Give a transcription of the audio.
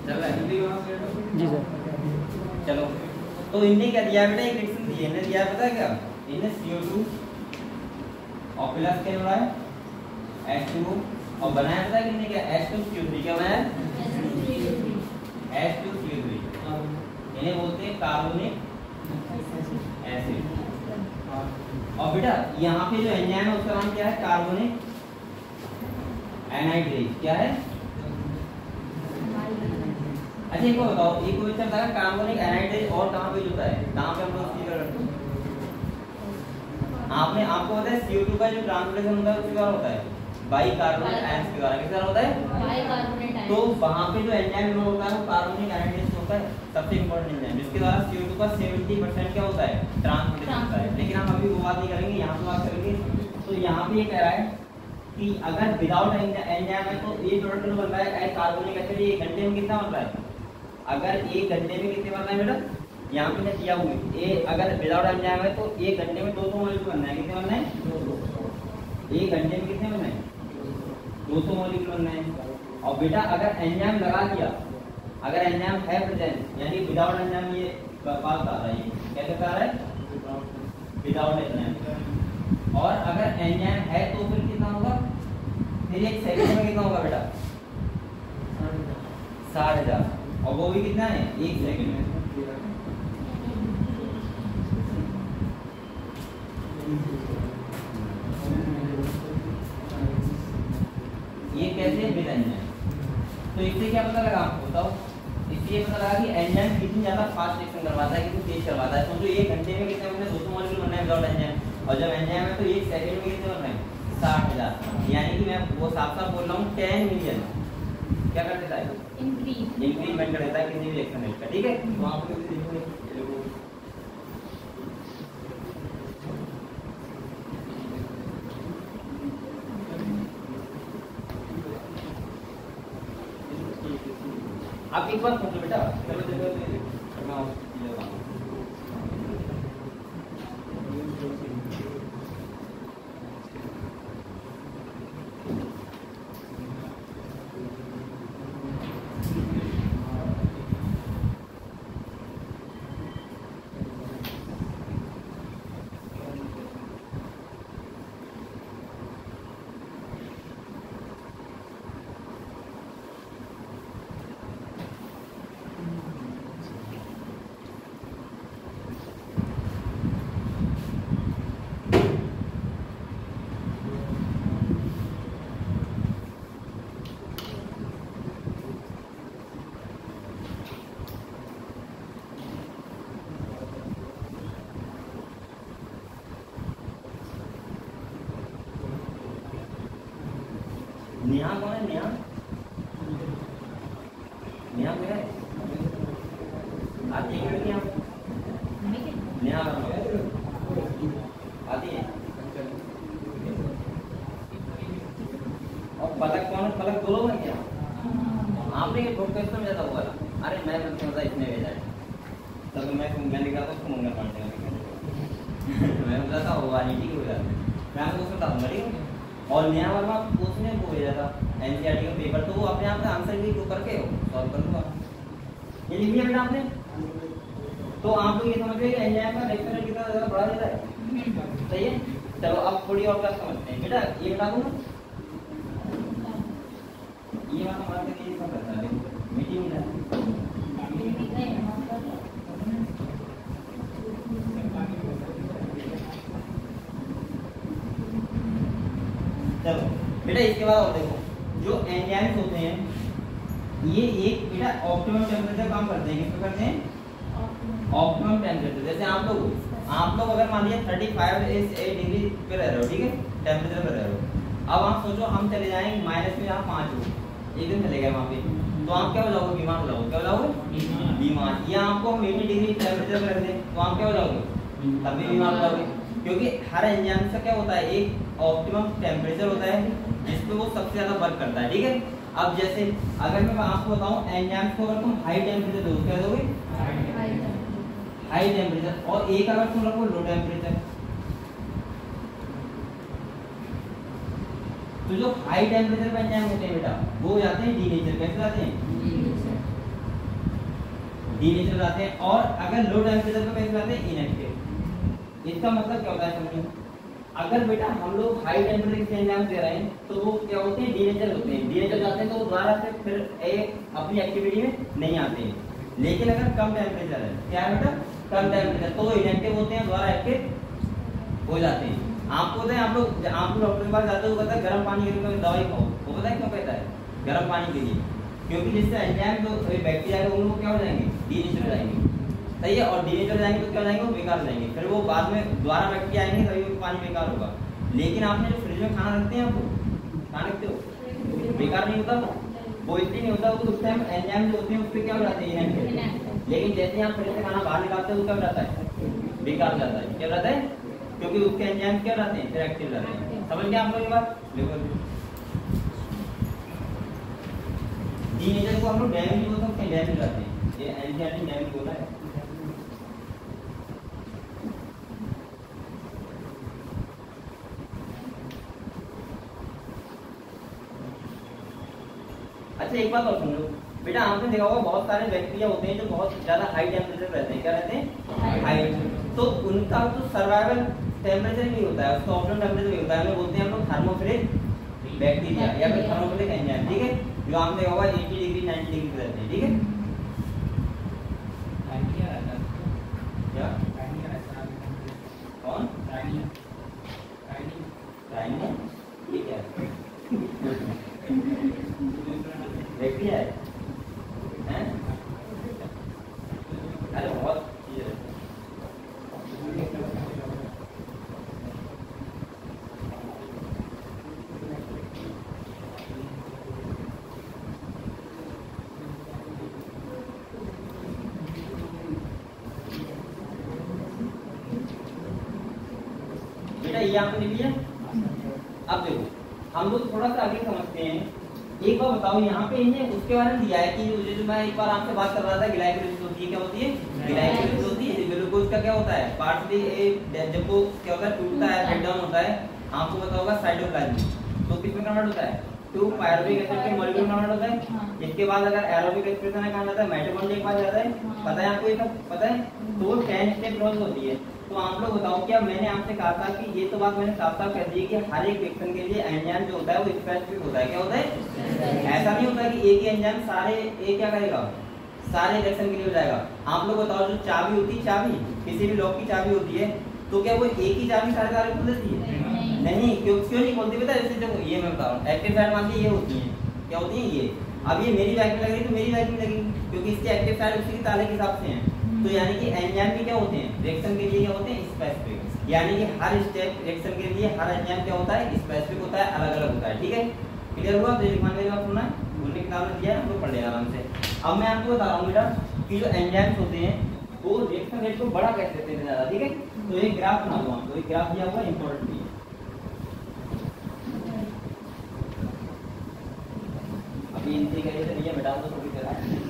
चल रहा है जी सर। चलो, तो इनने क्या दिया बेटा, एक रिएक्शन दी है, इन्हें दिया पता है क्या, इन्हें CO2 और प्लस क्या बनाया H2O और बनाया पता है किसने क्या, H2CO3 क्या बनाया H2CO3, इन्हें बोलते हैं कार्बोनिक एसिड। और बेटा यहाँ पे जो एंजाइम है उसका नाम क्या है, कार्बोनिक एनाइड्रेज। क्या है, अच्छा एक और बताओ, एक क्वेश्चन था कार्बोनिक एनाइड्रेज और कहाँ पे होता है, कहाँ पे हम लोग इसकी करते हैं? आपने आपको पता है CO2 का जो ट्रांसलेशन होता है उसके द्वारा होता है बाइकार्बोनेट आयंस के द्वारा, किस द्वारा होता है बाइकार्बोनेट आयंस। तो वहाँ पे जो एंजाइम होता है वो कार्बोनिक एनाइड्रेज होता है, सबसे इंपॉर्टेंट एंजाइम जिसके द्वारा CO2 का 70% क्या होता है, ट्रांसलेशन होता है। लेकिन हम अभी वो बात नहीं करेंगे, यहाँ पे बात करेंगे। तो यहाँ पे ये कह रहा है कि अगर विदाउट एंजाइम है तो ये प्रोडक्ट बन रहा है कार्बोनिक एसिड, ये घंटे में कितना बन रहा है, अगर एक घंटे में कितने बनना है बेटा, यहाँ पे ने दिया हुआ है ये, अगर विदाउट एंजाइम है तो एक घंटे में 200 मॉलिक्यूल बनना है, कितने बनना है, एक घंटे में कितने बनना है, 200 मॉलिक्यूल बनना है। और बेटा अगर एंजाइम लगा दिया, अगर एंजाइम है प्रेजेंट, यानी विदाउट एंजाइम ये बात आ रहा है, कैसे आ रहा है विदाउट एंजाइम, और अगर एंजाइम है तो फिर कितना होगा, फिर एक सेकंड में कितना होगा बेटा 60,000, और वो भी कितना है, एक सेकंड में। ये कैसे विद एंजाइम, तो इससे क्या पता लगा आपको बताओ, इससे ये पता लगा कि एंजाइम कितनी ज्यादा फास्ट रिएक्शन करवाता है, कितनी तेज करवाता है। समझो एक घंटे में कितने बनने 200 मॉलिक्यूल बनना है विदाउट एंजाइम, और जब एंजाइम है तो एक सेकंड में कितने बन रहे हैं 60,000, यानी कि मैं वो साफ साफ बोल रहा हूँ 10 मिलियन क्या कर देता है, इंक्रीमेंट कर देता है किसी भी रिएक्शन रेट का। ठीक है, तो आप आप एक बार सोचो बेटा, चलो देखो नेहा कौन है, नेहा नेहा मेरा है, आती है क्या नेहा आती है, और पलक कौन है, पलक दो लोग हैं क्या, आपने ये फोटो किसने भेजा था वो वाला, अरे मैं मतलब इसने भेजा है, तब मैं लिखा था उसको मंगल पांडे मैं बोला था वो वाली ठीक हो जाता, मैं आपको उसमें बताऊंगा ठीक है। और नया वाला उसने वो भेजा था एनसीईआरटी का पेपर, तो वो अपने आप से आंसर भी तो करके सॉल्व कर दूंगा, ये लिख लिया बेटा आपने। तो आप लोग ये समझ गए कि एंजाइम का रिएक्शन रेट कितना ज्यादा बढ़ा देता है, सही है। चलो अब थोड़ी और बात समझते हैं बेटा, ये बता दूं ये वाला मान के ये सब रहता है मीटिंग में चलो बेटा, इसके बाद और देखो जो एंजाइम्स होते हैं ये एक बेटा ऑप्टिमम टेम्परेचर काम करते हैं, किस पे करते हैं ऑप्टिमम टेम्परेचर। जैसे आप लोग अगर मान लीजिए 35 डिग्री पे रह रहे हो, ठीक है टेम्परेचर पे रह रहे हो, अब आप सोचो हम चले जाएंगे माइनस में यहाँ 5 हो, एक दिन चले गए वहाँ पे, तो आप क्या हो जाओगे, बीमार हो जाओगे, क्या हो जाओगे बीमार। या आपको हम 80 डिग्री टेम्परेचर पे रख दें तो आप क्या हो जाओगे, तब भी बीमार हो जाओगे, क्योंकि हर एंजाइम का क्या होता है एक ऑप्टिमम टेम्परेचर होता है जिसपे वो सबसे ज्यादा वर्क करता है, ठीक है। अब जैसे अगर मैं आपको बताऊं एंजाइम को अगर तुम हाई टेम्परेचर दो क्या दोगे, हाई टेम्परेचर, और एक अगर तुम रखो लो टेम्परेचर, तो जो हाई टेम्परेचर पे एंजाइम होते हैं बेटा वो हो जाते हैं डीनेचर। कैसे जाते हैं डीनेचर जाते हैं, और अगर लो टेम्परेचर पे कैसे जाते हैं, इनएक्टिव। इसका मतलब क्या होता है समझिए, अगर बेटा हम लोग हाई टेम्परेचर के एंजाइम दे रहे हैं तो वो क्या होते हैं, डीनेचर होते हैं। डीनेचर जाते हैं तो वो दोबारा से फिर अपनी एक्टिविटी में नहीं आते हैं। लेकिन अगर कम टेम्परेचर है, क्या है बेटा, कम टेम्परेचर, तो वो इनएक्टिव होते हैं, दोबारा एक्टिव हो जाते हैं। आपको पता है, आप लोग डॉक्टर के पास जाते हो, कहता है गर्म पानी के लिए दवाई खाओ, वो पता है क्यों कहता है गर्म पानी के लिए, क्योंकि जिससे एंजाइम जो बैक्टीरिया है उनको क्या हो जाएंगे, डीनेचर हो जाएंगे, सही है। और डीनेचर जाएंगे तो क्या हो जाएंगे, वो बेकार हो जाएंगे, फिर वो बाद में दोबारा बैक्टीरिया आएंगे तभी वो पानी बेकार होगा। लेकिन आपने जो फ्रिज में खाना रखते हैं, आपको खाना रखते हो, बेकार नहीं होता, वो इसलिए नहीं होता, वो उस टाइम एंजाइम जो होते हैं उस पर क्या हो जाते हैं, इनएक्टिव। लेकिन जैसे ही आप फ्रिज से खाना बाहर निकालते हो तो क्या हो जाता है, बेकार हो जाता है। क्या हो जाता है, क्योंकि उसके एंजाइम क्या रहते हैं, फिर एक्टिव रहते हैं। समझ गए आप लोग ये बात। देखो डीनेचर को हम लोग डैमेज बोल सकते हैं, डैमेज रहते हैं, ये एंजाइम डैमेज बोला है। अच्छा एक बात और सुन लो बेटा, आपने देखा होगा बहुत सारे बैक्टीरिया होते हैं जो बहुत ज्यादा हाई टेम्परेचर रहते हैं, क्या रहते हैं, हाई, तो उनका तो सर्वाइवल टेम्परेचर नहीं होता है, उसका ऑप्टिमम टेम्परेचर नहीं होता है, हमें बोलते हैं हम लोग थर्मोफिलिक बैक्टीरिया या फिर थर्मोफिलिक एंजाइम, ठीक है, जो आपने देखा होगा 80 डिग्री 90 डिग्री रहते हैं, ठीक है। क्या कौन ये क्या बैक्टीरिया है, हैं? अरे बहुत चीज़ है। बेटा ये आपने लिख लिया। अब देखो हम लोग थोड़ा सा आगे समझते हैं। एक बार बताओ, यहाँ पे इन्हें उसके बारे में दिया है कि जो मैं एक बार आपसे बात कर रहा था, ग्लाइकोलिसिस होती है, क्या होती है, ग्लाइकोलिसिस होती है। ग्लूकोज का क्या होता है, पार्टली जब वो क्या होता है, टूटता है, ब्रेक डाउन होता है, आपको पता होगा साइटोप्लाज्म, तो किसमें कन्वर्ट होता है, टू पायरुविक एसिड के मॉलिक्यूल कन्वर्ट होता है। इसके बाद अगर एरोबिक एक्सप्रेशन है कहाँ जाता है, माइटोकॉन्ड्रिया के पास जाता है, पता है आपको ये सब पता है। तो वो 10 स्टेप प्रोसेस होती है। तो आप लोग बताओ, क्या मैंने आपसे कहा था कि ये तो बात मैंने साफ साफ कह दी है कि हर एक रिएक्शन के लिए एंजाइम जो होता है वो स्पेसिफिक होता है, क्या होता है, ऐसा नहीं होता कि एक ही एंजाइम सारे एक क्या करेगा, सारे रिएक्शन के लिए हो जाएगा। आप लोग बताओ, जो चाबी होती है, चाबी किसी भी लॉक की चाबी होती है, तो क्या वो एक ही चाबी सारे ताले खोल देती है, नहीं, क्यों नहीं खोलती पता है। जैसे देखो ये मैं बता रहा हूँ, एक्टिव साइड मान ली ये होती है, क्या होती है ये, अब ये मेरी बैग में लग रही तो मेरी बैग में लगेगी, क्योंकि इसके एक्टिव साइड उसी के ताले के हिसाब से हैं। तो यानी कि एंजाइम भी क्या होते हैं, रिएक्शन के लिए क्या होते हैं, स्पेसिफिक, यानी कि हर स्टेप रिएक्शन के लिए हर एंजाइम क्या होता है, स्पेसिफिक होता है, अलग अलग होता है, ठीक है। क्लियर हुआ। तो लिखवाने मेरी बात सुनना है, उन्होंने किताब में दिया है, हम लोग पढ़ लेना आराम से। अब मैं आपको बता रहा हूँ बेटा कि जो एंजाइम्स होते हैं वो रिएक्शन रेट को बड़ा कैसे देते हैं ज्यादा, ठीक है। तो एक ग्राफ बना दो आपको, एक ग्राफ दिया हुआ इंपॉर्टेंट है। अभी इनसे करिए तो भैया बेटा तो थोड़ी देर है।